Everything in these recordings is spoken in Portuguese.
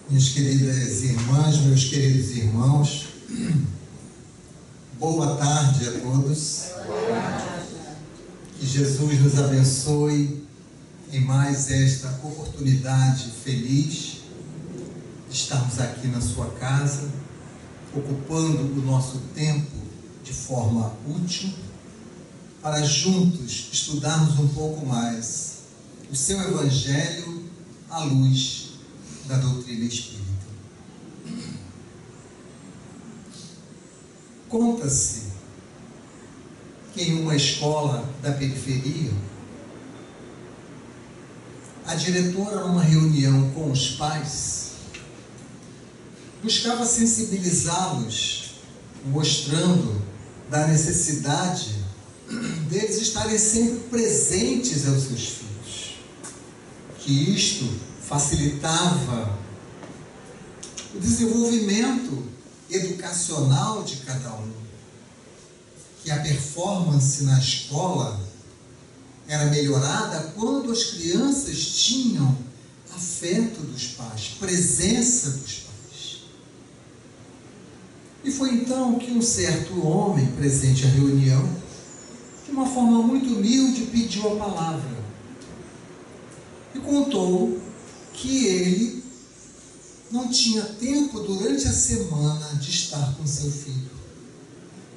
Minhas queridas irmãs, meus queridos irmãos, boa tarde a todos. Que Jesus nos abençoe em mais esta oportunidade feliz de estarmos aqui na sua casa, ocupando o nosso tempo de forma útil, para juntos estudarmos um pouco mais o seu Evangelho à luz da doutrina espírita. Conta-se que em uma escola da periferia, a diretora, numa reunião com os pais, buscava sensibilizá-los, mostrando da necessidade deles estarem sempre presentes aos seus filhos, que isto facilitava o desenvolvimento educacional de cada um, que a performance na escola era melhorada quando as crianças tinham afeto dos pais, presença dos pais. E foi então que um certo homem presente à reunião, de uma forma muito humilde, pediu a palavra e contou que ele não tinha tempo durante a semana de estar com seu filho,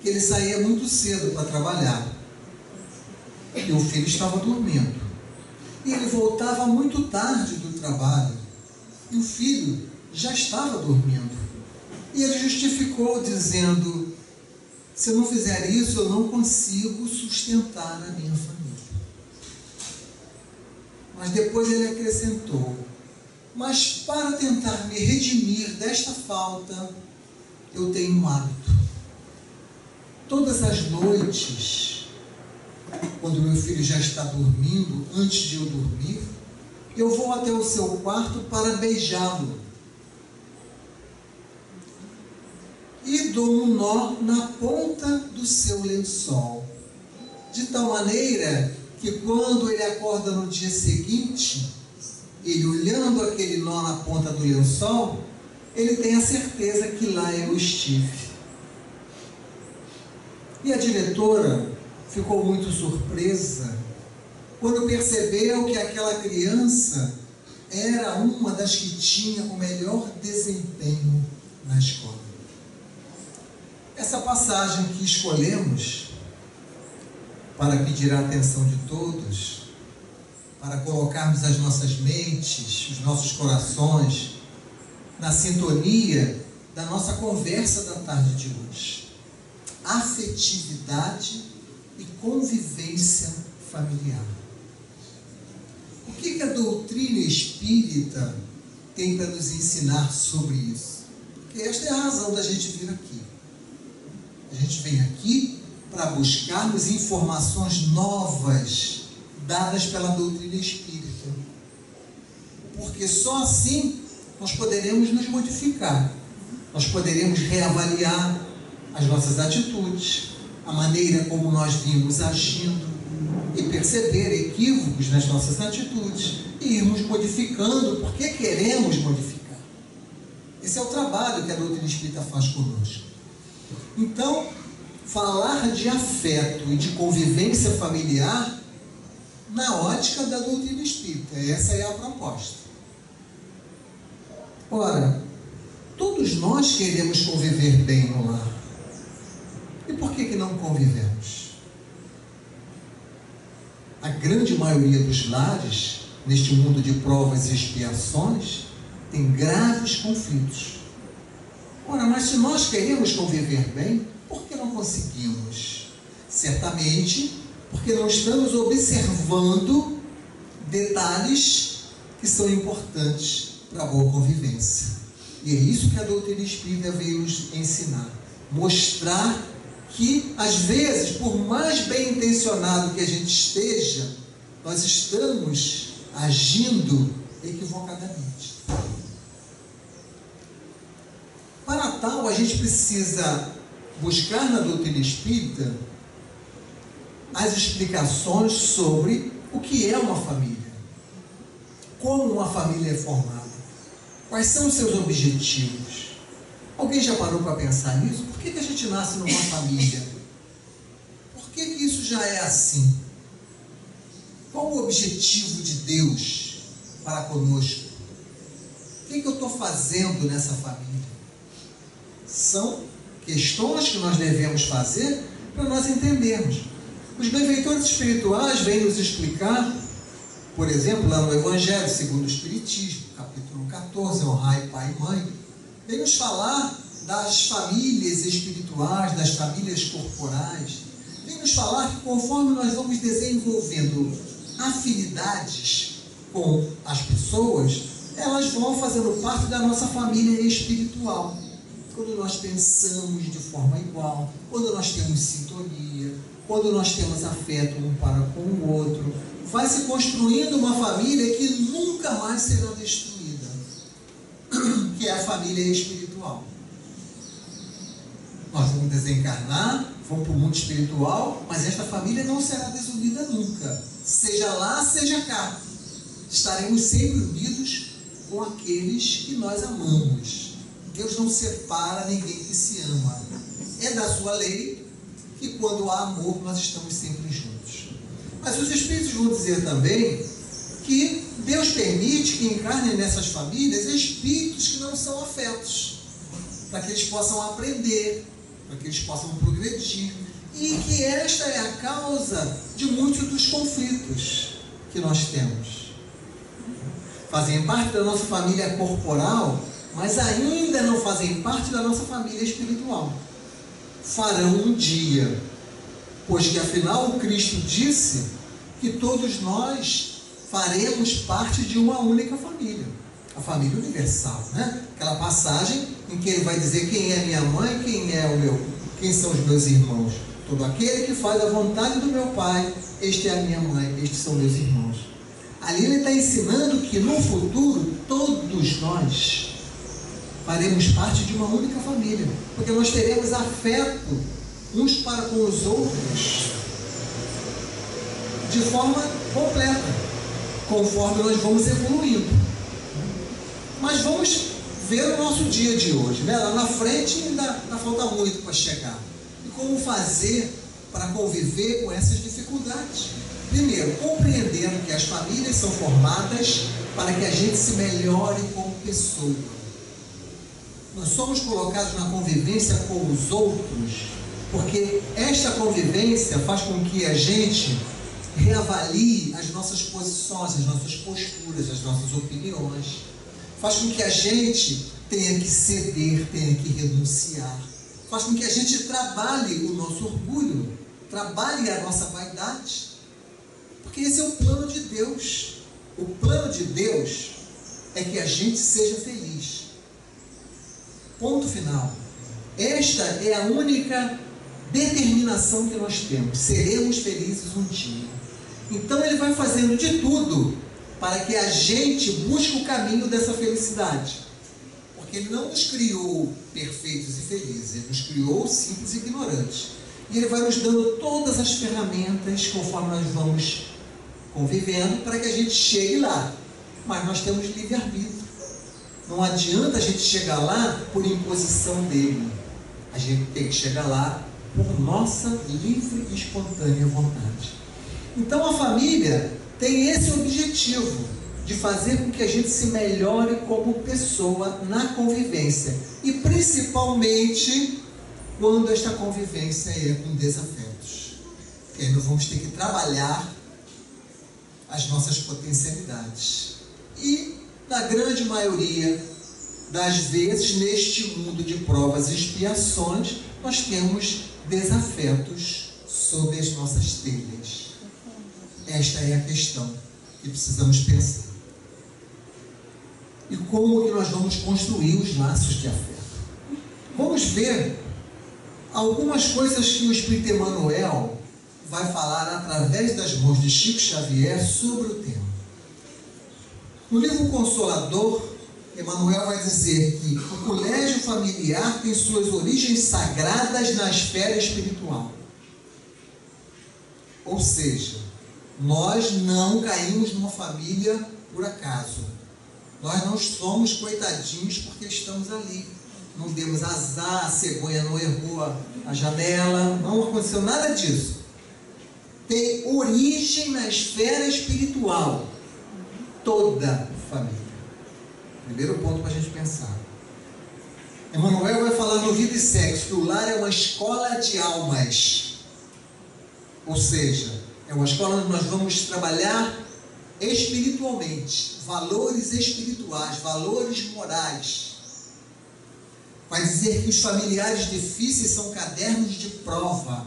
que ele saía muito cedo para trabalhar e o filho estava dormindo, e ele voltava muito tarde do trabalho e o filho já estava dormindo, e ele justificou dizendo: se eu não fizer isso, eu não consigo sustentar a minha família. Mas depois ele acrescentou: mas para tentar me redimir desta falta, eu tenho um hábito. Todas as noites, quando meu filho já está dormindo, antes de eu dormir, eu vou até o seu quarto para beijá-lo e dou um nó na ponta do seu lençol, de tal maneira que quando ele acorda no dia seguinte, ele olhando aquele nó na ponta do lençol, ele tem a certeza que lá eu estive. E a diretora ficou muito surpresa quando percebeu que aquela criança era uma das que tinha o melhor desempenho na escola. Essa passagem que escolhemos para pedir a atenção de todos, para colocarmos as nossas mentes, os nossos corações na sintonia da nossa conversa da tarde de hoje. Afetividade e convivência familiar. O que a doutrina espírita tem para nos ensinar sobre isso? Porque esta é a razão da gente vir aqui. A gente vem aqui para buscarmos informações novas dadas pela doutrina espírita, porque só assim nós poderemos nos modificar, nós poderemos reavaliar as nossas atitudes, a maneira como nós vimos agindo e perceber equívocos nas nossas atitudes e irmos modificando porque queremos modificar. Esse é o trabalho que a doutrina espírita faz conosco. Então, falar de afeto e de convivência familiar na ótica da doutrina espírita, essa é a proposta. Ora, todos nós queremos conviver bem no lar. E por que não convivemos? A grande maioria dos lares, neste mundo de provas e expiações, tem graves conflitos. Ora, mas se nós queremos conviver bem, por que não conseguimos? Certamente porque não estamos observando detalhes que são importantes para a boa convivência. E é isso que a doutrina espírita veio nos ensinar. Mostrar que, às vezes, por mais bem intencionado que a gente esteja, nós estamos agindo equivocadamente. Para tal, a gente precisa buscar na doutrina espírita as explicações sobre o que é uma família, como uma família é formada. Quais são os seus objetivos? Alguém já parou para pensar nisso? Por que a gente nasce numa família? Por que isso já é assim? Qual o objetivo de Deus para conosco? O que eu estou fazendo nessa família? São questões que nós devemos fazer para nós entendermos. Os benfeitores espirituais vêm nos explicar, por exemplo, lá no Evangelho segundo o Espiritismo, capítulo 14, honrai pai e mãe, vem nos falar das famílias espirituais, das famílias corporais, vem nos falar que conforme nós vamos desenvolvendo afinidades com as pessoas, elas vão fazendo parte da nossa família espiritual. Quando nós pensamos de forma igual, quando nós temos sintonia, quando nós temos afeto um para com o outro, vai se construindo uma família que nunca mais será destruída, que é a família espiritual. Nós vamos desencarnar, vamos para o mundo espiritual, mas esta família não será desunida nunca. Seja lá, seja cá. Estaremos sempre unidos com aqueles que nós amamos. Deus não separa ninguém que se ama. É da sua lei que quando há amor nós estamos sempre juntos. Mas os Espíritos vão dizer também que Deus permite que encarnem nessas famílias espíritos que não são afetos, para que eles possam aprender, para que eles possam progredir, e que esta é a causa de muitos dos conflitos que nós temos. Fazem parte da nossa família corporal, mas ainda não fazem parte da nossa família espiritual. Farão um dia, pois que afinal o Cristo disse que todos nós faremos parte de uma única família, a família universal, né? Aquela passagem em que ele vai dizer quem é minha mãe, quem são os meus irmãos. Todo aquele que faz a vontade do meu Pai, este é a minha mãe, estes são meus irmãos. Ali ele está ensinando que no futuro todos nós faremos parte de uma única família, porque nós teremos afeto uns para com os outros de forma completa, conforme nós vamos evoluindo. Mas vamos ver o nosso dia de hoje, né? Lá na frente ainda falta muito para chegar. E como fazer para conviver com essas dificuldades? Primeiro, compreendendo que as famílias são formadas para que a gente se melhore como pessoa. Nós somos colocados na convivência com os outros, porque esta convivência faz com que a gente reavalie as nossas posições, as nossas posturas, as nossas opiniões. Faz com que a gente tenha que ceder, tenha que renunciar. Faz com que a gente trabalhe o nosso orgulho, trabalhe a nossa vaidade. Porque esse é o plano de Deus. O plano de Deus é que a gente seja feliz. Ponto final. Esta é a única determinação que nós temos. Seremos felizes um dia. Então ele vai fazendo de tudo para que a gente busque o caminho dessa felicidade. Porque ele não nos criou perfeitos e felizes. Ele nos criou simples e ignorantes. E ele vai nos dando todas as ferramentas conforme nós vamos convivendo para que a gente chegue lá. Mas nós temos livre-arbítrio. Não adianta a gente chegar lá por imposição dele. A gente tem que chegar lá por nossa livre e espontânea vontade. Então a família tem esse objetivo de fazer com que a gente se melhore como pessoa na convivência. E principalmente quando esta convivência é com desafetos. Porque aí nós vamos ter que trabalhar as nossas potencialidades. E na grande maioria das vezes, neste mundo de provas e expiações, nós temos desafetos sobre as nossas telhas. Esta é a questão que precisamos pensar. E como que nós vamos construir os laços de afeto? Vamos ver algumas coisas que o Espírito Emmanuel vai falar através das mãos de Chico Xavier sobre o tema. No livro Consolador, Emmanuel vai dizer que o colégio familiar tem suas origens sagradas na esfera espiritual. Ou seja, nós não caímos numa família por acaso. Nós não somos coitadinhos porque estamos ali. Não demos azar, a cegonha não errou a janela, não aconteceu nada disso. Tem origem na esfera espiritual. Toda família. Primeiro ponto para a gente pensar. Emmanuel vai falar no Vida e Sexo que o lar é uma escola de almas. Ou seja, é uma escola onde nós vamos trabalhar espiritualmente, valores espirituais, valores morais. Vai dizer que os familiares difíceis são cadernos de prova.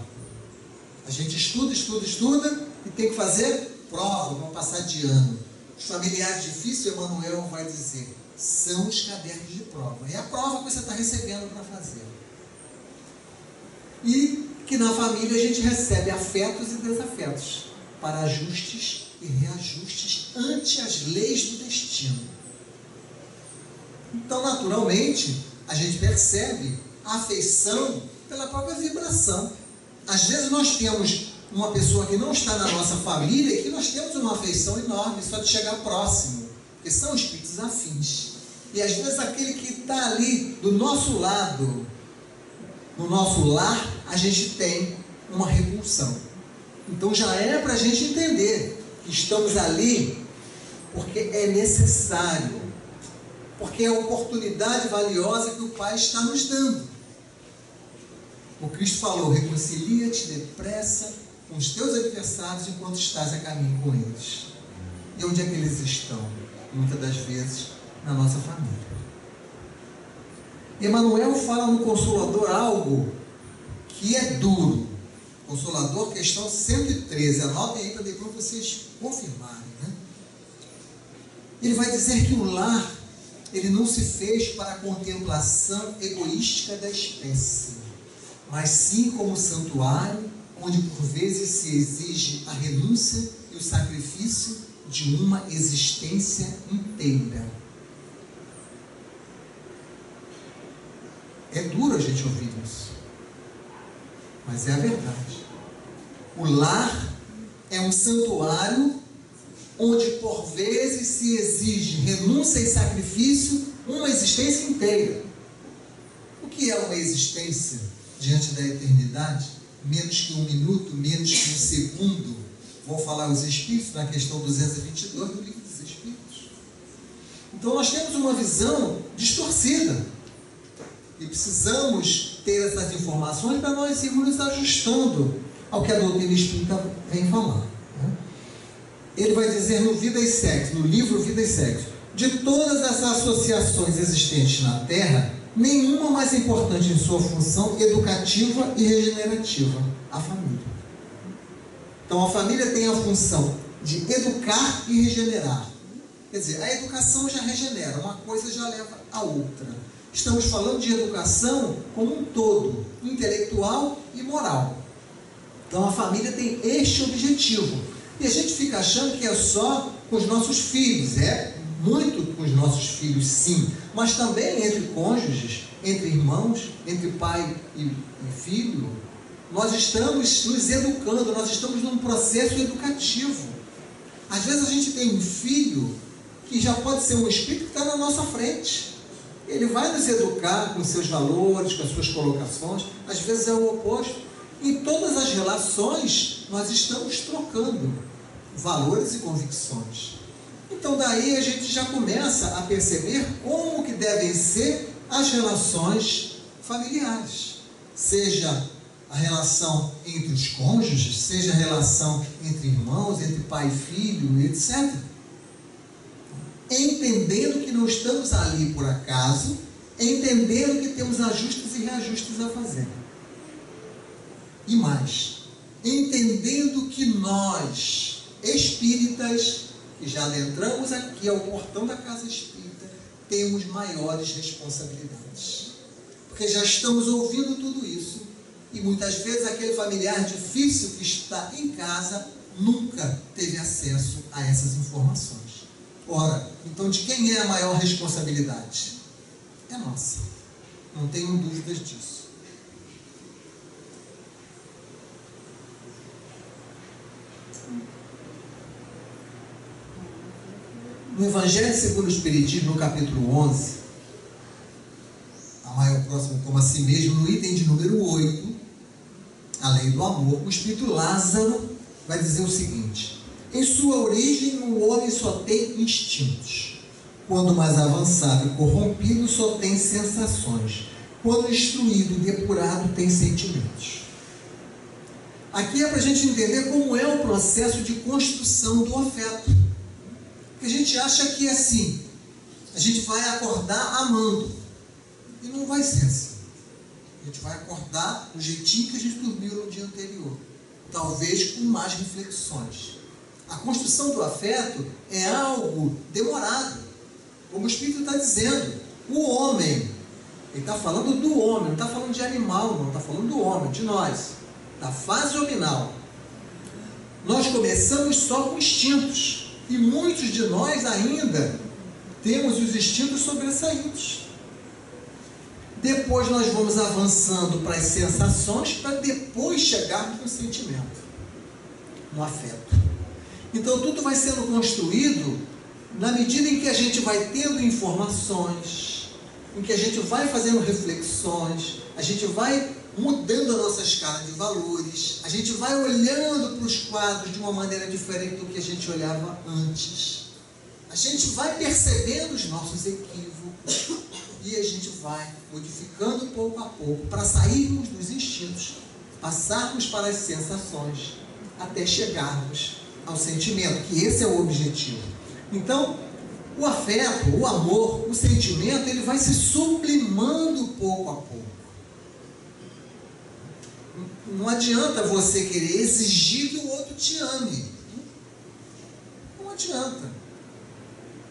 A gente estuda e tem que fazer prova para passar de ano. Os familiares difíceis, Emmanuel vai dizer, são os cadernos de prova. É a prova que você está recebendo para fazer. E que na família a gente recebe afetos e desafetos para ajustes e reajustes ante as leis do destino. Então, naturalmente, a gente percebe a afeição pela própria vibração. Às vezes nós temos uma pessoa que não está na nossa família e que nós temos uma afeição enorme só de chegar próximo, porque são espíritos afins. E às vezes aquele que está ali do nosso lado, no nosso lar, a gente tem uma repulsão. Então já é para a gente entender que estamos ali porque é necessário, porque é a oportunidade valiosa que o Pai está nos dando. O Cristo falou, reconcilia-te depressa com os teus adversários enquanto estás a caminho com eles. E onde é que eles estão? Muitas das vezes, na nossa família. Emmanuel fala no Consolador algo que é duro. Consolador, questão 113. Anotem aí para depois vocês confirmarem, né? Ele vai dizer que o lar, ele não se fez para a contemplação egoística da espécie, mas sim como santuário, onde por vezes se exige a renúncia e o sacrifício de uma existência inteira. É duro a gente ouvir isso, mas é a verdade. O lar é um santuário onde por vezes se exige renúncia e sacrifício uma existência inteira. O que é uma existência diante da eternidade? Menos que um minuto, menos que um segundo. Vão falar os Espíritos na questão 222 do Livro dos Espíritos. Então nós temos uma visão distorcida. E precisamos ter essas informações para nós irmos nos ajustando ao que a doutrina espírita vem falar, né? Ele vai dizer no Vida e Sexo, no livro Vida e Sexo, de todas as associações existentes na Terra, nenhuma mais importante em sua função educativa e regenerativa, a família. Então a família tem a função de educar e regenerar. Quer dizer, a educação já regenera, uma coisa já leva a outra. Estamos falando de educação como um todo, intelectual e moral. Então a família tem este objetivo. E a gente fica achando que é só com os nossos filhos. É muito com os nossos filhos, sim. Mas também entre cônjuges, entre irmãos, entre pai e filho. Nós estamos nos educando, nós estamos num processo educativo. Às vezes a gente tem um filho que já pode ser um espírito que está na nossa frente. Ele vai nos educar com seus valores, com as suas colocações. Às vezes é o oposto. Em todas as relações, nós estamos trocando valores e convicções. Então daí a gente já começa a perceber como que devem ser as relações familiares. Seja a relação entre os cônjuges, seja a relação entre irmãos, entre pai e filho, etc. Entendendo que não estamos ali por acaso, entendendo que temos ajustes e reajustes a fazer. E mais, entendendo que nós, espíritas, que já adentramos aqui ao portão da casa espírita, temos maiores responsabilidades. Porque já estamos ouvindo tudo isso, e muitas vezes aquele familiar difícil que está em casa nunca teve acesso a essas informações. Ora, então de quem é a maior responsabilidade? É nossa. Não tenho dúvidas disso. No Evangelho segundo o Espiritismo, no capítulo 11, amai ao próximo como a si mesmo, no item de número 8, a lei do amor, o Espírito Lázaro vai dizer o seguinte: em sua origem o homem só tem instintos. Quando mais avançado e corrompido, só tem sensações. Quando instruído e depurado, tem sentimentos. Aqui é para a gente entender como é o processo de construção do afeto. Porque a gente acha que é assim, a gente vai acordar amando. E não vai ser assim. A gente vai acordar do jeitinho que a gente dormiu no dia anterior. Talvez com mais reflexões. A construção do afeto é algo demorado. Como o Espírito está dizendo, o homem, ele está falando do homem, não está falando de animal, não, está falando do homem, de nós, da fase hominal. Nós começamos só com instintos, e muitos de nós ainda temos os instintos sobressaídos. Depois nós vamos avançando para as sensações, para depois chegarmos no sentimento, no afeto. Então tudo vai sendo construído na medida em que a gente vai tendo informações, em que a gente vai fazendo reflexões, a gente vai mudando a nossa escala de valores, a gente vai olhando para os quadros de uma maneira diferente do que a gente olhava antes. A gente vai percebendo os nossos equívocos e a gente vai modificando pouco a pouco para sairmos dos instintos, passarmos para as sensações, até chegarmos ao sentimento, que esse é o objetivo. Então, o afeto, o amor, o sentimento, ele vai se sublimando pouco a pouco. Não adianta você querer exigir que o outro te ame. Não adianta.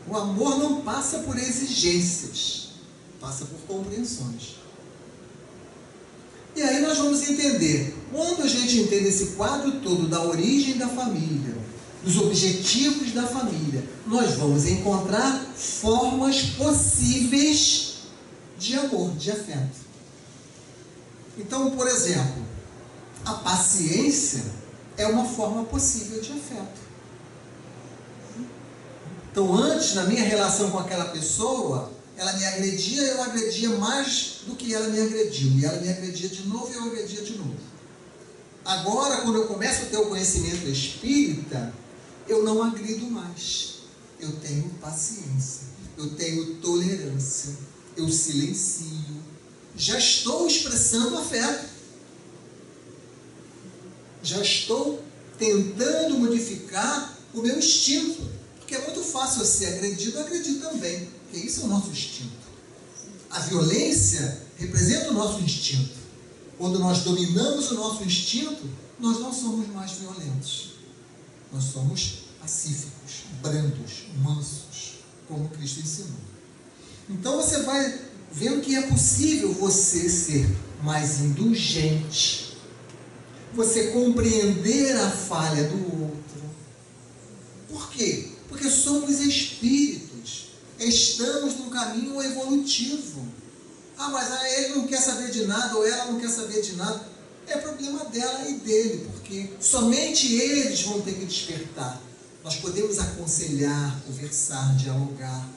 O amor não passa por exigências, passa por compreensões. E aí nós vamos entender, quando a gente entende esse quadro todo da origem da família, dos objetivos da família, nós vamos encontrar formas possíveis de amor, de afeto. Então, por exemplo, a paciência é uma forma possível de afeto. Então, antes, na minha relação com aquela pessoa, ela me agredia, eu agredia mais do que ela me agrediu. E ela me agredia de novo e eu agredia de novo. Agora, quando eu começo a ter o conhecimento espírita, eu não agrido mais. Eu tenho paciência, eu tenho tolerância, eu silencio. Já estou expressando afeto. Já estou tentando modificar o meu instinto. Porque é muito fácil ser agredido, eu agredir também. Porque isso é o nosso instinto. A violência representa o nosso instinto. Quando nós dominamos o nosso instinto, nós não somos mais violentos. Nós somos pacíficos, brandos, mansos, como Cristo ensinou. Então você vai vendo que é possível você ser mais indulgente, você compreender a falha do outro. Por quê? Porque somos espíritos, estamos num caminho evolutivo. Mas ele não quer saber de nada, ou ela não quer saber de nada. É problema dela e dele, porque somente eles vão ter que despertar. Nós podemos aconselhar, conversar, dialogar,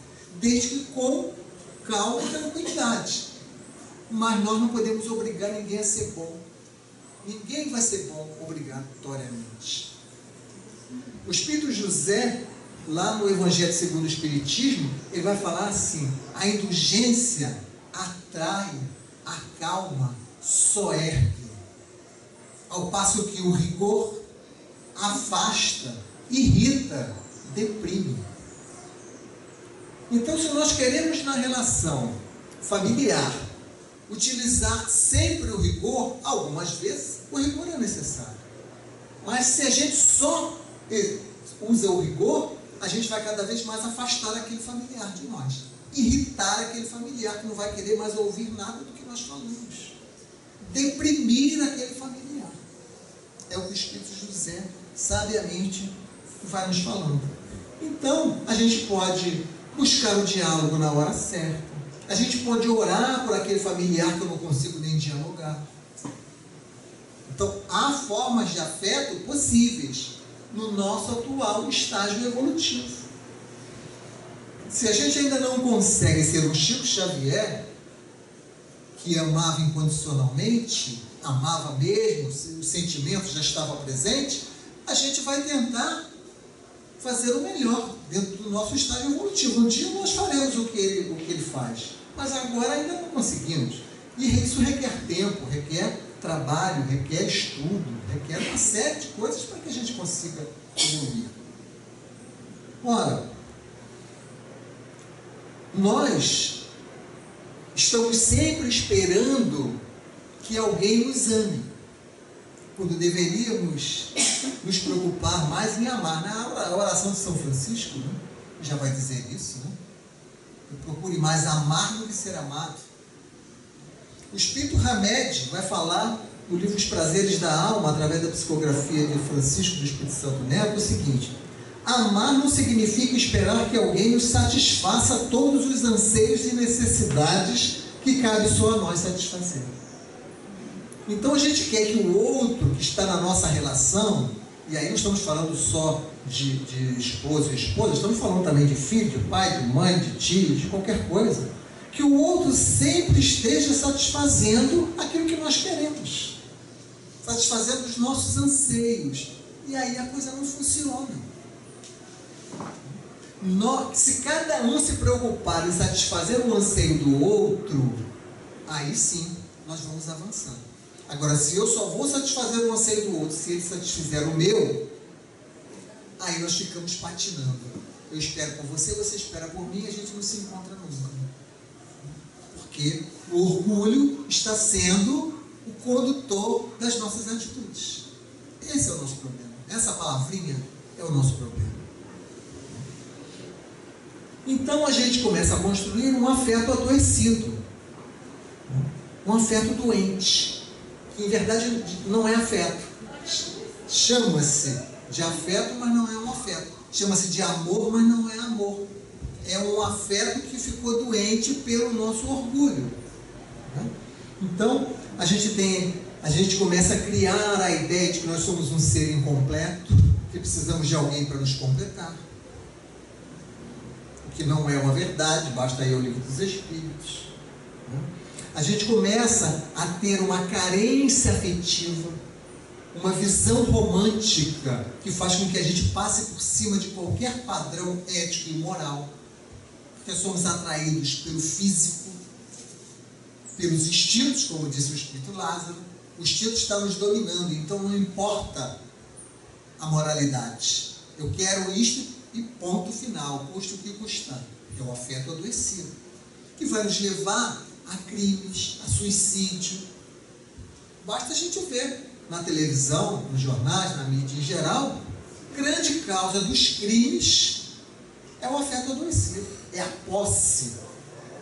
desde que com calma e tranquilidade. Mas nós não podemos obrigar ninguém a ser bom. Ninguém vai ser bom obrigatoriamente. O Espírito José, lá no Evangelho segundo o Espiritismo, ele vai falar assim: a indulgência atrai, acalma, soergue, ao passo que o rigor afasta, irrita, deprime. Então, se nós queremos na relação familiar utilizar sempre o rigor, algumas vezes o rigor é necessário. Mas se a gente só usa o rigor, a gente vai cada vez mais afastar aquele familiar de nós, irritar aquele familiar que não vai querer mais ouvir nada do que nós falamos, deprimir aquele familiar. É o que o Espírito José sabiamente vai nos falando. Então, a gente pode buscar o diálogo na hora certa, a gente pode orar por aquele familiar que eu não consigo nem dialogar. Então, há formas de afeto possíveis no nosso atual estágio evolutivo. Se a gente ainda não consegue ser um Chico Xavier, que amava incondicionalmente, amava mesmo, o sentimento já estava presente, a gente vai tentar fazer o melhor dentro do nosso estágio evolutivo. Um dia nós faremos o que ele faz, mas agora ainda não conseguimos. E isso requer tempo, requer trabalho, requer estudo, requer uma série de coisas para que a gente consiga evoluir. Ora, nós estamos sempre esperando que alguém nos ame, quando deveríamos nos preocupar mais em amar. A oração de São Francisco, né, já vai dizer isso, né? Procure mais amar do que ser amado. O Espírito Hamed vai falar no livro Os Prazeres da Alma, através da psicografia de Francisco do Espírito Santo Neto, o seguinte: amar não significa esperar que alguém nos satisfaça todos os anseios e necessidades que cabe só a nós satisfazer. Então a gente quer que o outro que está na nossa relação, e aí não estamos falando só de esposo e esposa, estamos falando também de filho, de pai, de mãe, de tio, de qualquer coisa, que o outro sempre esteja satisfazendo aquilo que nós queremos, satisfazendo os nossos anseios, e aí a coisa não funciona. Se cada um se preocupar em satisfazer o anseio do outro, aí sim nós vamos avançando. Agora, se eu só vou satisfazer o anseio do outro, se ele satisfizer o meu, aí nós ficamos patinando. Eu espero por você, você espera por mim, e a gente não se encontra nunca. Porque o orgulho está sendo o condutor das nossas atitudes. Esse é o nosso problema. Essa palavrinha é o nosso problema. Então a gente começa a construir um afeto adoecido, um afeto doente, que em verdade não é afeto. Chama-se de afeto, mas não é um afeto. Chama-se de amor, mas não é amor. É um afeto que ficou doente pelo nosso orgulho. Então a gente começa a criar a ideia de que nós somos um ser incompleto, que precisamos de alguém para nos completar. Que não é uma verdade, basta ir ao Livro dos Espíritos. A gente começa a ter uma carência afetiva, uma visão romântica que faz com que a gente passe por cima de qualquer padrão ético e moral, porque somos atraídos pelo físico, pelos instintos, como disse o Espírito Lázaro. O instinto está nos dominando, então não importa a moralidade. Eu quero isto e ponto final, custe o que custar. É o afeto adoecido, que vai nos levar a crimes, a suicídio. Basta a gente ver na televisão, nos jornais, na mídia em geral, grande causa dos crimes é o afeto adoecido, é a posse,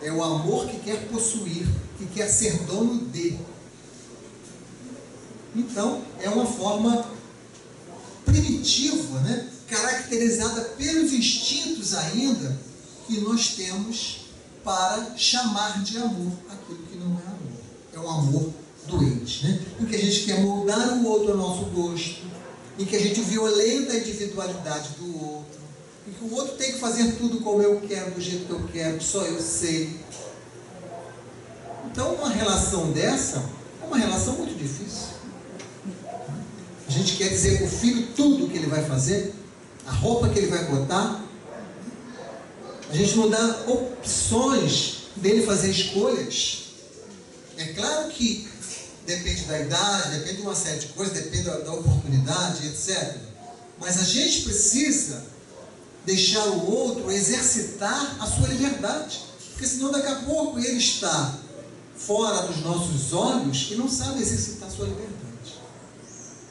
é o amor que quer possuir, que quer ser dono de. Então, é uma forma primitiva, né? Caracterizada pelos instintos ainda que nós temos para chamar de amor aquilo que não é amor. É um amor doente, né? Em que a gente quer moldar o outro ao nosso gosto, em que a gente violenta a individualidade do outro, em que o outro tem que fazer tudo como eu quero, do jeito que eu quero, só eu sei. Então uma relação dessa é uma relação muito difícil. A gente quer dizer para o filho tudo o que ele vai fazer, a roupa que ele vai botar. A gente não dá opções dele fazer escolhas. É claro que depende da idade, depende de uma série de coisas, depende da oportunidade, etc. Mas a gente precisa deixar o outro exercitar a sua liberdade, porque senão daqui a pouco ele está fora dos nossos olhos e não sabe exercitar a sua liberdade.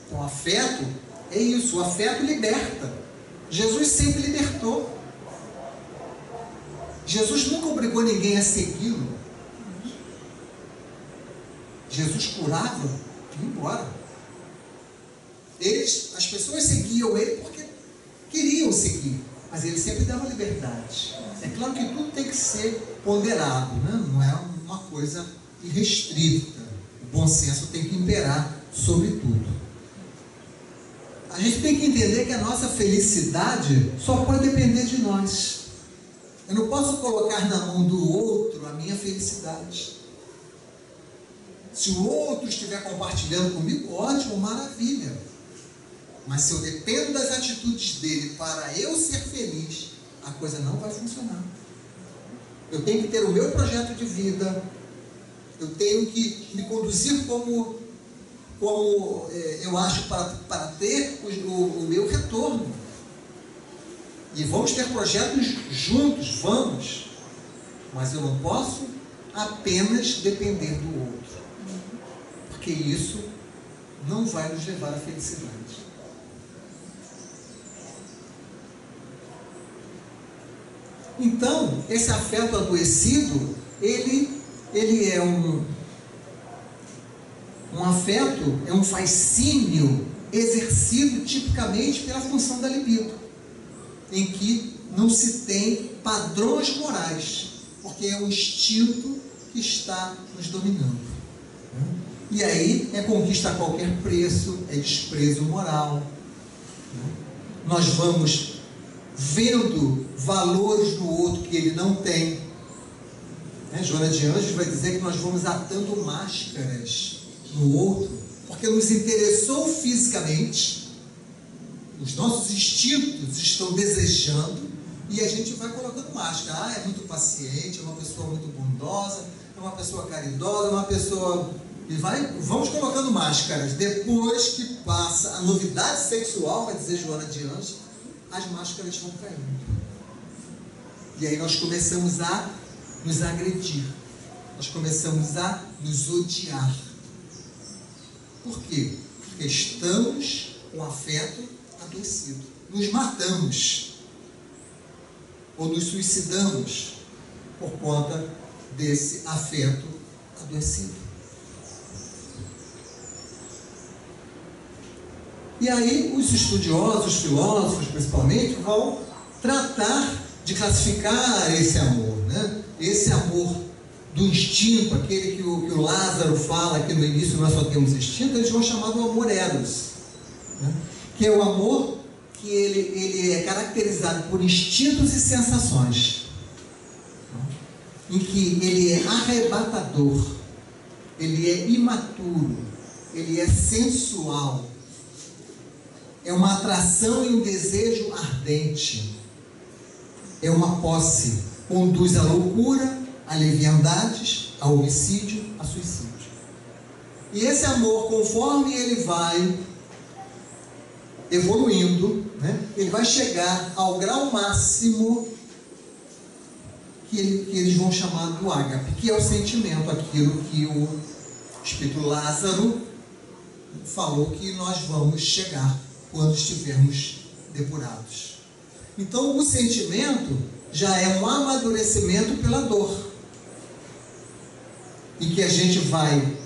Então, afeto é isso, o afeto liberta. Jesus sempre libertou. Jesus nunca obrigou ninguém a segui-lo. Jesus curava e ia embora. As pessoas seguiam ele porque queriam seguir, mas ele sempre dava liberdade. É claro que tudo tem que ser ponderado, né? Não é uma coisa irrestrita. O bom senso tem que imperar sobre tudo. A gente tem que entender que a nossa felicidade só pode depender de nós. Eu não posso colocar na mão do outro a minha felicidade. Se o outro estiver compartilhando comigo, ótimo, maravilha. Mas se eu dependo das atitudes dele para eu ser feliz, a coisa não vai funcionar. Eu tenho que ter o meu projeto de vida, eu tenho que me conduzir como eu acho para ter o meu retorno. E vamos ter projetos juntos, vamos. Mas eu não posso apenas depender do outro. Porque isso não vai nos levar à felicidade. Então, esse afeto adoecido, ele é um afeto, é um fascínio exercido tipicamente pela função da libido, em que não se tem padrões morais, porque é o instinto que está nos dominando. E aí é conquista a qualquer preço, é desprezo moral. Nós vamos vendo valores no outro que ele não tem. Joana de Anjos vai dizer que nós vamos atando máscaras no outro, porque nos interessou fisicamente, os nossos instintos estão desejando, e a gente vai colocando máscara. É muito paciente, é uma pessoa muito bondosa, é uma pessoa caridosa, é uma pessoa... E vamos colocando máscaras. Depois que passa a novidade sexual, vai dizer Joana de Anjos, as máscaras vão caindo. E aí nós começamos a nos agredir. Nós começamos a nos odiar. Por quê? Porque estamos com afeto adoecido. Nos matamos. Ou nos suicidamos por conta desse afeto adoecido. E aí os estudiosos, os filósofos principalmente, vão tratar de classificar esse amor, né? Esse amor do instinto, aquele que o Lázaro fala que no início nós só temos instinto, eles vão chamar do amor eros, né? Que é o amor que ele é caracterizado por instintos e sensações, em que ele é arrebatador, ele é imaturo, ele é sensual, é uma atração e um desejo ardente, é uma posse, conduz à loucura, a leviandades, a homicídio, a suicídio. E esse amor, conforme ele vai evoluindo, né, ele vai chegar ao grau máximo que eles vão chamar do ágape, que é o sentimento, aquilo que o Espírito Lázaro falou que nós vamos chegar quando estivermos depurados. Então o sentimento já é um amadurecimento pela dor, em que a gente vai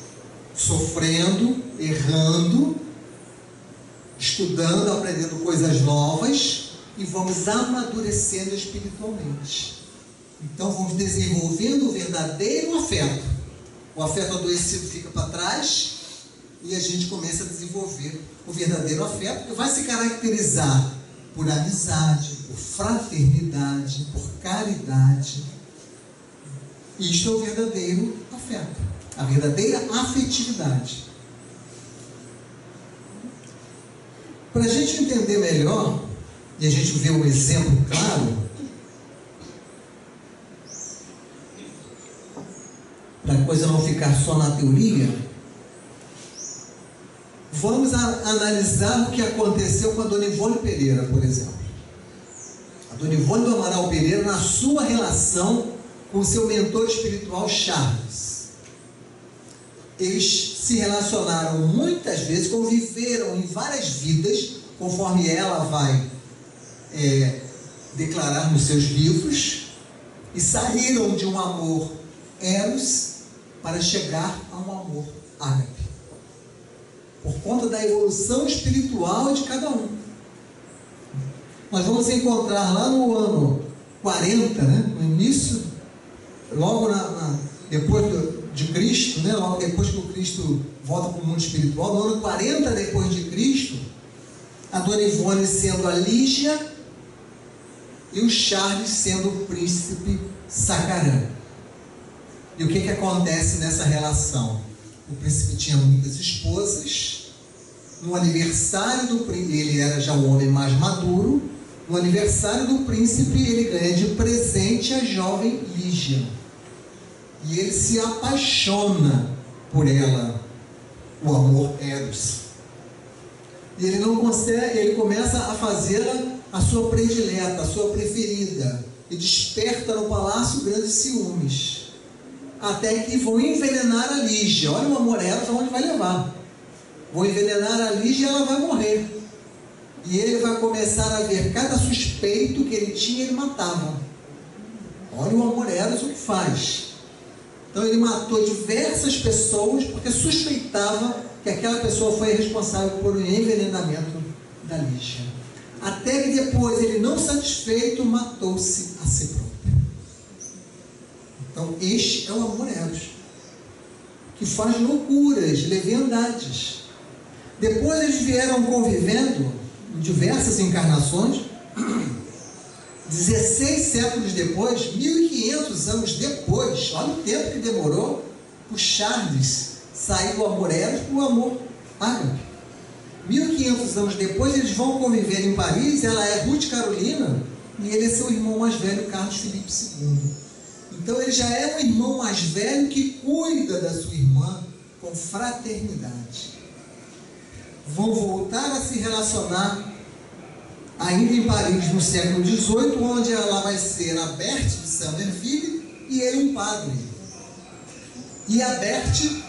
sofrendo, errando, estudando, aprendendo coisas novas e vamos amadurecendo espiritualmente. Então vamos desenvolvendo o verdadeiro afeto. O afeto adoecido fica para trás e a gente começa a desenvolver o verdadeiro afeto, que vai se caracterizar por amizade, por fraternidade, por caridade. Isto é o verdadeiro afeto, a verdadeira afetividade. Para a gente entender melhor, e a gente ver um exemplo claro, para a coisa não ficar só na teoria, vamos analisar o que aconteceu com a Dona Ivone Pereira, por exemplo. A Dona Ivone do Amaral Pereira, na sua relação com seu mentor espiritual Charles. Eles se relacionaram muitas vezes, conviveram em várias vidas, conforme ela vai declarar nos seus livros, e saíram de um amor eros para chegar a um amor ágape, por conta da evolução espiritual de cada um. Nós vamos encontrar lá no ano 40, né, no início, logo depois de Cristo, né, logo depois que o Cristo volta para o mundo espiritual, no ano 40 depois de Cristo, a Dona Ivone sendo a Lígia e o Charles sendo o príncipe Sakarã. E o que acontece nessa relação? O príncipe tinha muitas esposas. No aniversário do príncipe, ele era já um homem mais maduro. No aniversário do príncipe, ele ganha de presente a jovem Lígia. E ele se apaixona por ela, o amor eros. E ele não consegue, ele começa a fazê-la a sua predileta, a sua preferida, e desperta no palácio grandes ciúmes, até que vão envenenar a Lígia. Olha o amor eros aonde vai levar. Vão envenenar a Lígia e ela vai morrer. E ele vai começar a ver cada suspeito que ele tinha, ele matava. Olha o amor eros o que faz. Então ele matou diversas pessoas porque suspeitava que aquela pessoa foi responsável por um envenenamento da Lígia. Até que depois, ele não satisfeito, matou-se a si próprio. Então este é o amor eros, que faz loucuras, leviandades. Depois eles vieram convivendo em diversas encarnações. 16 séculos depois, 1500 anos depois, olha o tempo que demorou o Charles sair do amor eros para o amor ágape. 1500 anos depois, eles vão conviver em Paris. Ela é Ruth Carolina e ele é seu irmão mais velho, Carlos Felipe II. Então ele já é um irmão mais velho que cuida da sua irmã com fraternidade. Vão voltar a se relacionar ainda em Paris no século XVIII, onde ela vai ser a Berthe de Saint-Merville e ele um padre. E a Berthe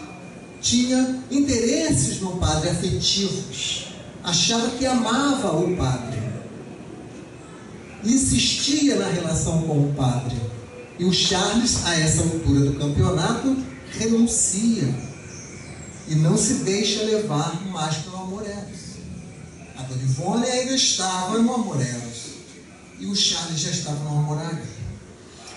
tinha interesses no padre, afetivos, achava que amava o padre, insistia na relação com o padre. E o Charles, a essa altura do campeonato, renuncia e não se deixa levar mais pelo amor eros. A Dona Ivone ainda estava no amor eros e o Charles já estava no amor ágape.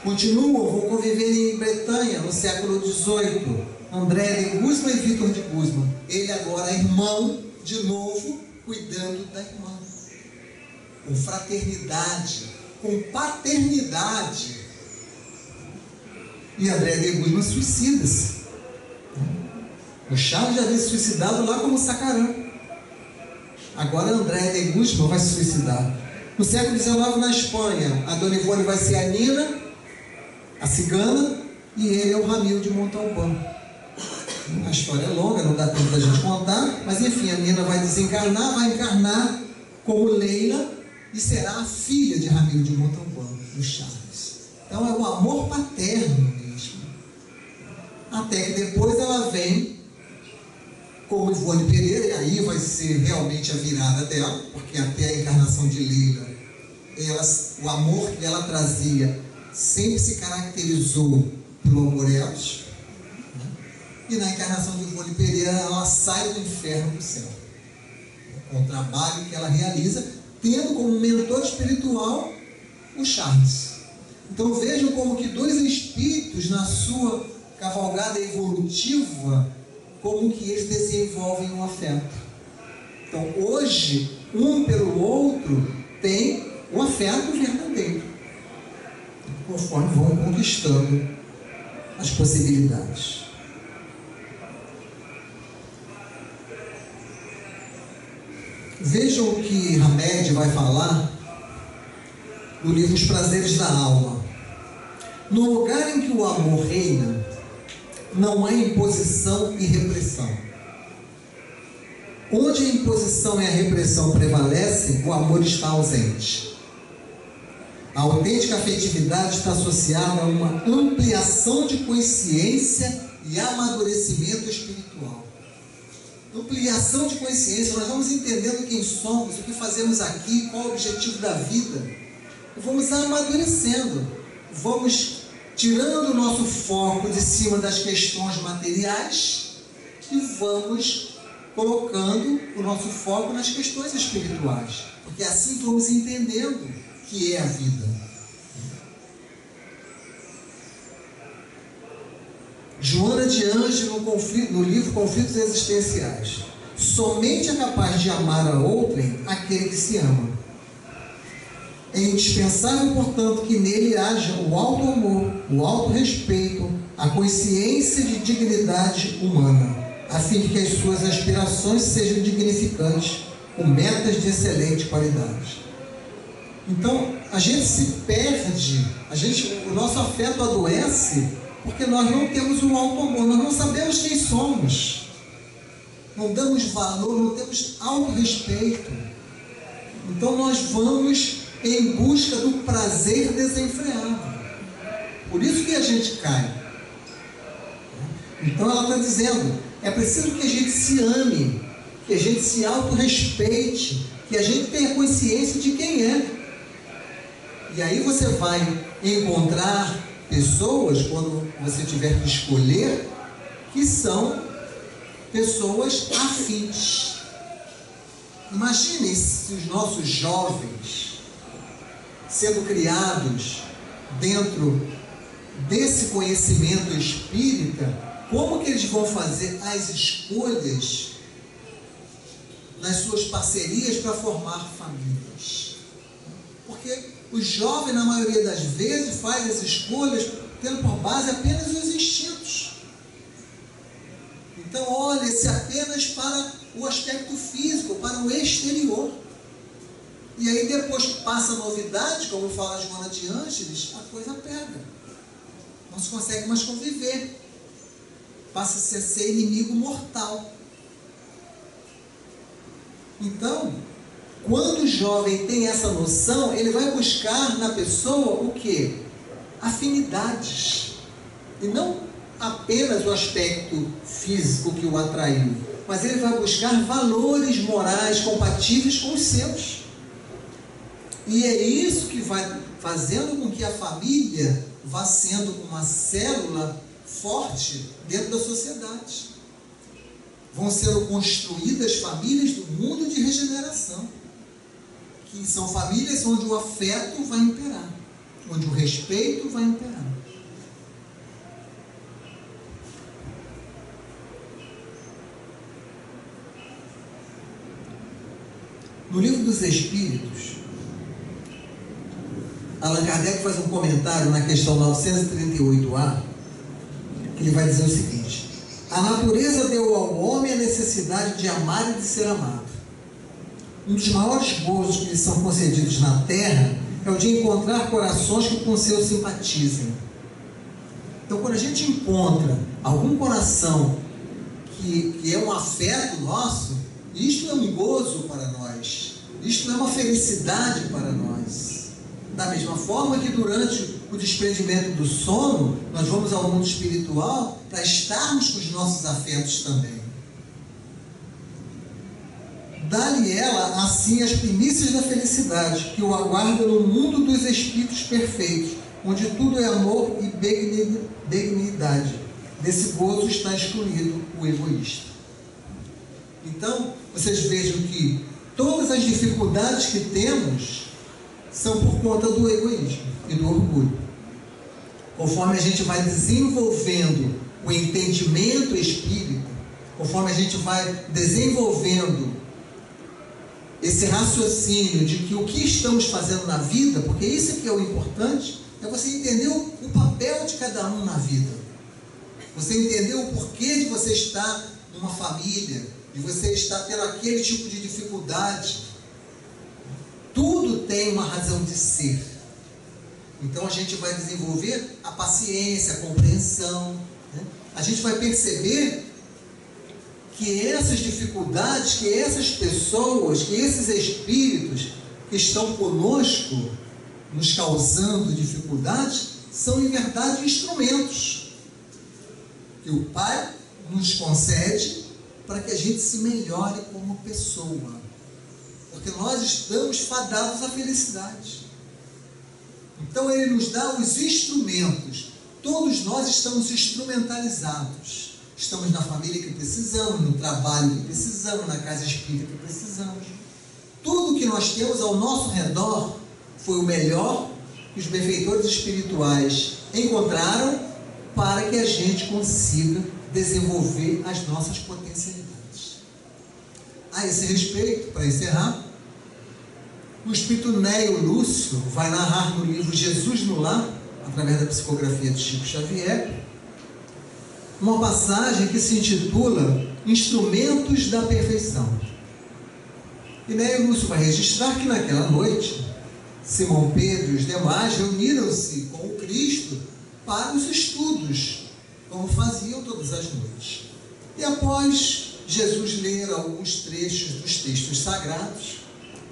Continuam, vão conviver em Bretanha no século XVIII. André de Guzman e Victor de Guzman. Ele agora é irmão, de novo, cuidando da irmã. Com fraternidade, com paternidade. E André de Guzman suicida-se. O Charles já havia se suicidado lá como Sakarã. Agora André de Guzman vai se suicidar. No século XIX, na Espanha, a Dona Ivone vai ser a Nina, a cigana, e ele é o Ramil de Montalbán. A história é longa, não dá tempo da gente contar, mas enfim, a Nina vai desencarnar, vai encarnar como Leila e será a filha de Ramil de Montalbán, do Charles. Então é o amor paterno mesmo. Até que depois ela vem como Ivone Pereira, e aí vai ser realmente a virada dela, porque até a encarnação de Leila, o amor que ela trazia sempre se caracterizou pelo amor eros. E na encarnação de Ivone Pereira, ela sai do inferno para o céu. Com o trabalho que ela realiza, tendo como mentor espiritual o Charles. Então vejam como que dois espíritos, na sua cavalgada evolutiva, como que eles desenvolvem um afeto. Então hoje, um pelo outro tem um afeto verdadeiro, conforme vão conquistando as possibilidades. Vejam o que Hamed vai falar no livro Os Prazeres da Alma. No lugar em que o amor reina, não há imposição e repressão. Onde a imposição e a repressão prevalecem, o amor está ausente. A autêntica afetividade está associada a uma ampliação de consciência e amadurecimento espiritual. Ampliação de consciência, nós vamos entendendo quem somos, o que fazemos aqui, qual o objetivo da vida. E vamos amadurecendo, vamos tirando o nosso foco de cima das questões materiais e vamos colocando o nosso foco nas questões espirituais, porque assim vamos entendendo o que é a vida. Joana de Ângelo, no livro Conflitos Existenciais: somente é capaz de amar a outrem aquele que se ama. É indispensável, portanto, que nele haja o alto amor, o alto respeito, a consciência de dignidade humana, a fim de que as suas aspirações sejam dignificantes, com metas de excelente qualidade. Então, a gente se perde, o nosso afeto adoece, porque nós não temos um alto amor, nós não sabemos quem somos, não damos valor, não temos autorrespeito. Então nós vamos em busca do prazer desenfreado. Por isso que a gente cai. Então ela está dizendo, é preciso que a gente se ame, que a gente se autorrespeite, que a gente tenha consciência de quem é. E aí você vai encontrar pessoas, quando você tiver que escolher, que são pessoas afins. Imaginem se os nossos jovens, sendo criados dentro desse conhecimento espírita, como que eles vão fazer as escolhas nas suas parcerias para formar famílias? Porque o jovem, na maioria das vezes, faz as escolhas tendo por base apenas os instintos. Então, olha-se apenas para o aspecto físico, para o exterior. E aí depois passa a novidade, como fala Joana de Ângeles, a coisa pega. Não se consegue mais conviver. Passa-se a ser inimigo mortal. Então, quando o jovem tem essa noção, ele vai buscar na pessoa o quê? Afinidades. E não apenas o aspecto físico que o atraiu, mas ele vai buscar valores morais compatíveis com os seus. E é isso que vai fazendo com que a família vá sendo uma célula forte dentro da sociedade. Vão sendo construídas famílias do mundo de regeneração, que são famílias onde o afeto vai imperar, onde o respeito vai imperar. No Livro dos Espíritos, Allan Kardec faz um comentário na questão 938A, que ele vai dizer o seguinte: a natureza deu ao homem a necessidade de amar e de ser amado. Um dos maiores gozos que lhe são concedidos na terra é o de encontrar corações que com o seu simpatizem. Então, quando a gente encontra algum coração que é um afeto nosso, isto é um gozo para nós, isto é uma felicidade para nós. Da mesma forma que durante o desprendimento do sono, nós vamos ao mundo espiritual para estarmos com os nossos afetos também. Dá-lhe ela, assim, as primícias da felicidade, que o aguarda no mundo dos espíritos perfeitos, onde tudo é amor e benignidade. Desse gozo está excluído o egoísta. Então, vocês vejam que todas as dificuldades que temos são por conta do egoísmo e do orgulho. Conforme a gente vai desenvolvendo o entendimento espírita, conforme a gente vai desenvolvendo esse raciocínio de que o que estamos fazendo na vida, porque isso é que é o importante, é você entender o papel de cada um na vida. Você entender o porquê de você estar numa família, de você estar tendo aquele tipo de dificuldade. Tudo tem uma razão de ser. Então a gente vai desenvolver a paciência, a compreensão, né? A gente vai perceber que essas dificuldades, que essas pessoas, que esses espíritos que estão conosco, nos causando dificuldades, são em verdade instrumentos que o Pai nos concede para que a gente se melhore como pessoa. Porque nós estamos fadados à felicidade. Então Ele nos dá os instrumentos. Todos nós estamos instrumentalizados. Estamos na família que precisamos, no trabalho que precisamos, na casa espírita que precisamos. Tudo que nós temos ao nosso redor foi o melhor que os benfeitores espirituais encontraram para que a gente consiga desenvolver as nossas potencialidades. A esse respeito, para encerrar, O espírito Neio Lúcio vai narrar no livro Jesus no Lar, através da psicografia de Chico Xavier, uma passagem que se intitula Instrumentos da Perfeição. E Neio Lúcio vai registrar que naquela noite, Simão Pedro e os demais reuniram-se com o Cristo para os estudos, como faziam todas as noites. E após Jesus ler alguns trechos dos textos sagrados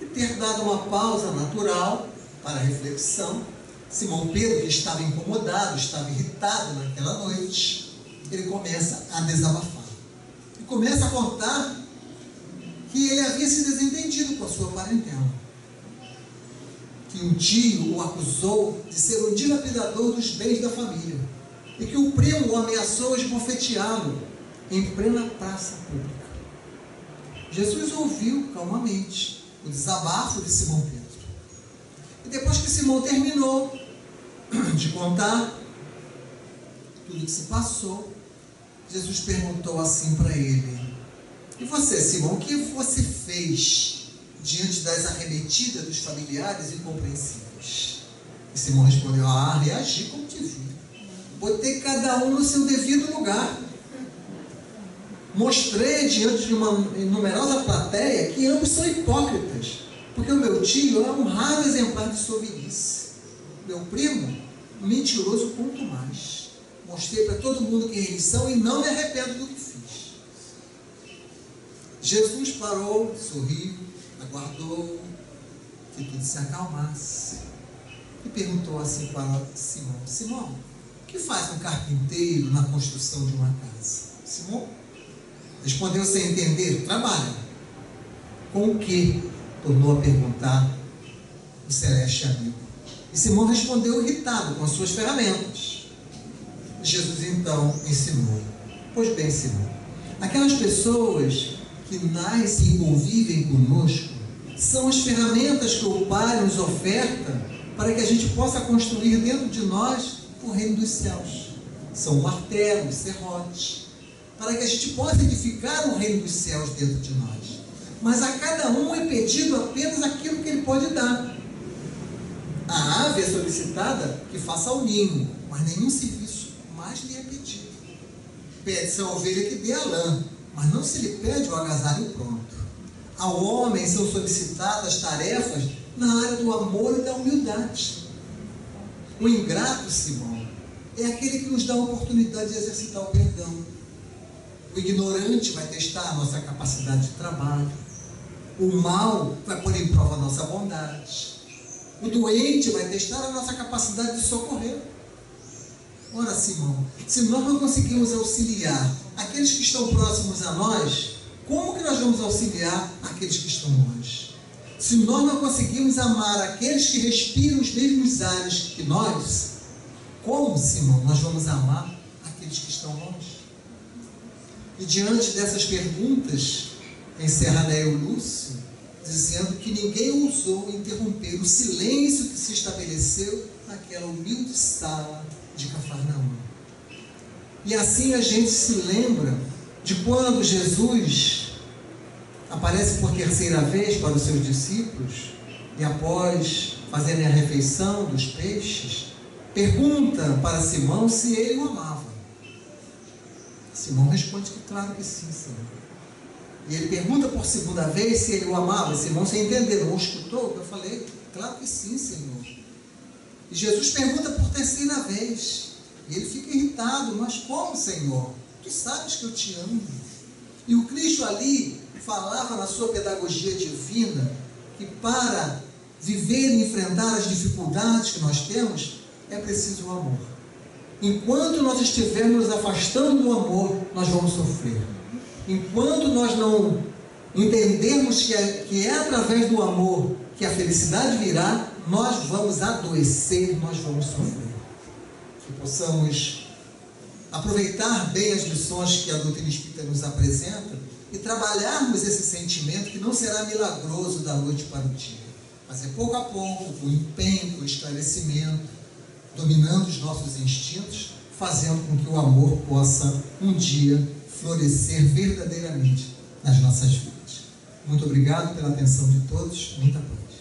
e ter dado uma pausa natural para a reflexão, Simão Pedro, que estava incomodado, estava irritado naquela noite, ele começa a desabafar. E começa a contar que ele havia se desentendido com a sua parentela. Que um tio o acusou de ser um dilapidador dos bens da família. E que o primo o ameaçou esbofeteá-lo em plena praça pública. Jesus ouviu calmamente o desabafo de Simão Pedro. E depois que Simão terminou de contar tudo o que se passou, Jesus perguntou assim para ele: e você, Simão, o que você fez diante das arremetidas dos familiares incompreensíveis? E Simão respondeu: reagi como te vi. Botei cada um no seu devido lugar. Mostrei diante de uma numerosa plateia que ambos são hipócritas, porque o meu tio é um raro exemplar de sovinice. Meu primo, mentiroso quanto mais. Mostrei para todo mundo quem eles são e não me arrependo do que fiz. Jesus parou, sorriu, aguardou que tudo se acalmasse e perguntou assim para Simão: Simão, o que faz um carpinteiro na construção de uma casa? Simão respondeu sem entender: trabalha. Com o que? Tornou a perguntar o celeste amigo. E Simão respondeu irritado com as suas ferramentas. Jesus então ensinou: pois bem, Simão, aquelas pessoas que nascem e convivem conosco são as ferramentas que o Pai nos oferta para que a gente possa construir dentro de nós o reino dos céus. São martelos, serrotes, para que a gente possa edificar o reino dos céus dentro de nós. Mas a cada um é pedido apenas aquilo que ele pode dar. A ave é solicitada que faça o ninho, mas nenhum serviço mais lhe é pedido. Pede-se a ovelha que dê a lã, mas não se lhe pede o agasalho pronto. Ao homem são solicitadas tarefas na área do amor e da humildade. O ingrato, Simão, é aquele que nos dá a oportunidade de exercitar o perdão. O ignorante vai testar a nossa capacidade de trabalho. O mal vai pôr em prova a nossa bondade. O doente vai testar a nossa capacidade de socorrer. Ora, Simão, se nós não conseguimos auxiliar aqueles que estão próximos a nós, como que nós vamos auxiliar aqueles que estão longe? Se nós não conseguimos amar aqueles que respiram os mesmos ares que nós, como, Simão, nós vamos amar aqueles que estão longe? E diante dessas perguntas, encerra Neio Lúcio, dizendo que ninguém ousou interromper o silêncio que se estabeleceu naquela humilde sala de Cafarnaum. E assim a gente se lembra de quando Jesus aparece por terceira vez para os seus discípulos e após fazerem a refeição dos peixes, pergunta para Simão se ele o amava. Simão responde que claro que sim, Senhor. E ele pergunta por segunda vez se ele o amava. Simão, sem entender, não escutou o que eu falei? Claro que sim, Senhor. E Jesus pergunta por terceira vez. E ele fica irritado: mas como, Senhor? Tu sabes que eu te amo. E o Cristo ali falava na sua pedagogia divina que para viver e enfrentar as dificuldades que nós temos, é preciso o amor. Enquanto nós estivermos afastando do amor, nós vamos sofrer. Enquanto nós não entendermos que é através do amor que a felicidade virá, nós vamos adoecer, nós vamos sofrer. Que possamos aproveitar bem as lições que a doutrina espírita nos apresenta e trabalharmos esse sentimento que não será milagroso da noite para o dia, mas é pouco a pouco, com empenho, com esclarecimento, dominando os nossos instintos, fazendo com que o amor possa um dia florescer verdadeiramente nas nossas vidas. Muito obrigado pela atenção de todos, muita paz.